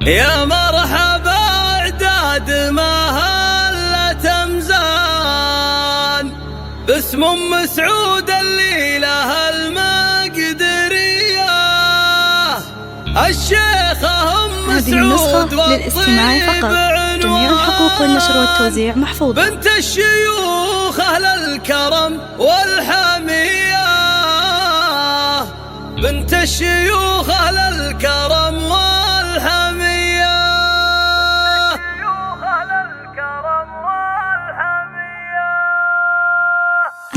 يا مرحبا اعداد مهلة مزان باسم ام سعود الليلة المقدرية الشيخة ام سعود للاستماع فقط. جميع الحقوق والنشر والتوزيع محفوظة. بنت الشيوخ اهل الكرم والحمية، بنت الشيوخ اهل الكرم والحمية.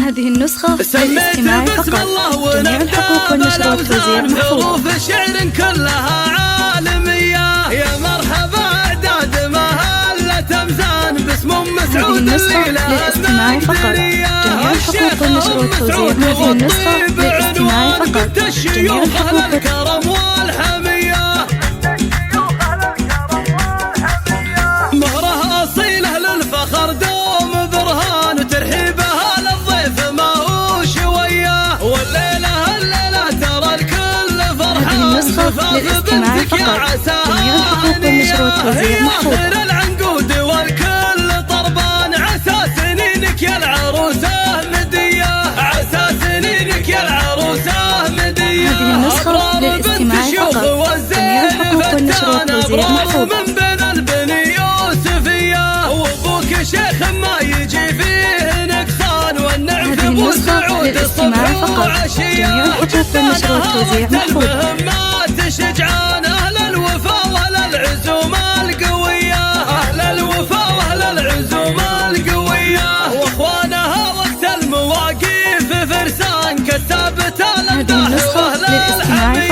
هذه النسخة للاستماع فقط. جميع الحقوق والنشر والتوزيع محفوظة. شعر كلها عالمية. يا مرحبا اعداد مهلة مزان باسم ام سعود الليلة للاستماع فقط. جميع الحقوق والنشر والتوزيع. هذه النسخة للاستماع فقط. جميع الحقوق والحمية. مهرها أصيلة للفخر دوم برهان وترحيبها للضيف ما هو شوية. والليلة ترى الكل فرحان. هذه النسخة للاستماع فقط. جميع الحقوق والنشر والتوزيع محفوظة. العنقود والكل طربان عسى سنينك يا العروسة مدية. عسى سنينك يا العروسة مدية. هذه النسخة للاستماع فقط. جميع الحقوق والنشر والتوزيع محفوظة. من بين البني يوسفية وابوك شيخ ما يجي فيه نقصان والنعم في ابو سعود للاستماع فقط. جميع الحقوق والنشر والتوزيع محفوظة. مهمات شجعان اهل الوفا واهل العزومة القوية. اهل الوفا واهل العزومة القوية واخوانها وقت المواقف فرسان كالثابت هذه النسخة للاستماع فقط.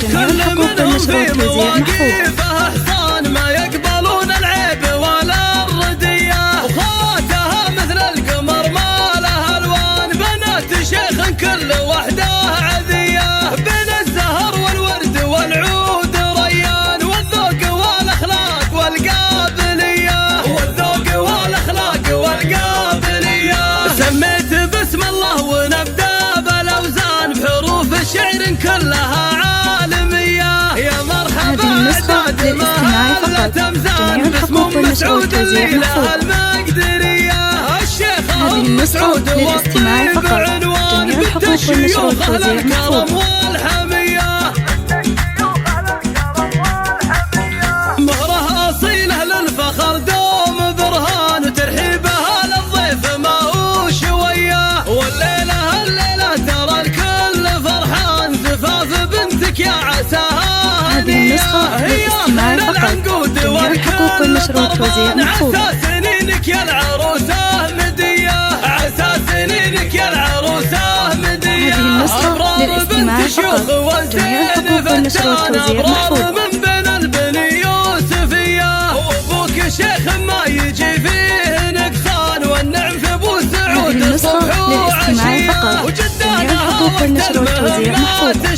جميع الحقوق والنشر والتوزيع محفوظة. احسان ما يقبلون العيب ولا الردية. وخاتها مثل القمر ما لها الوان. بنات شيخ كل وحده عذية. بين الزهر والورد والعود ريان. والذوق والاخلاق والقابلية. والذوق والاخلاق والقابلية. سميت باسم الله ونبدا بالاوزان بحروف الشعر كلها عالمية. يا مرحبا اعداد للاستماع فقط. جميع الحقوق والنشر والتوزيع محفوظة. هذه النسخة للاستماع فقط. جميع الحقوق والنشر والتوزيع محفوظة. مهرها أصيلة للفخر دوم برهان وترحيبها للضيف ما هو شوية. والليلة ترى الكل فرحان. زفاف بنتك يا عساها هذه النسخة للاستماع فقط. جميع الحقوق والنشر والتوزيع محفوظة. عسى سنينك يا العروسة مدية. عسى سنينك يا العروسة مدية. هذه النسخة للاستماع فقط. جميع الحقوق والنشر والتوزيع محفوظة. من بين البني يوسفية وابوك شيخ ما يجي فيه نقصان والنعم في ابو سعود. هذه النسخة للاستماع فقط. جميع الحقوق والنشر والتوزيع محفوظة.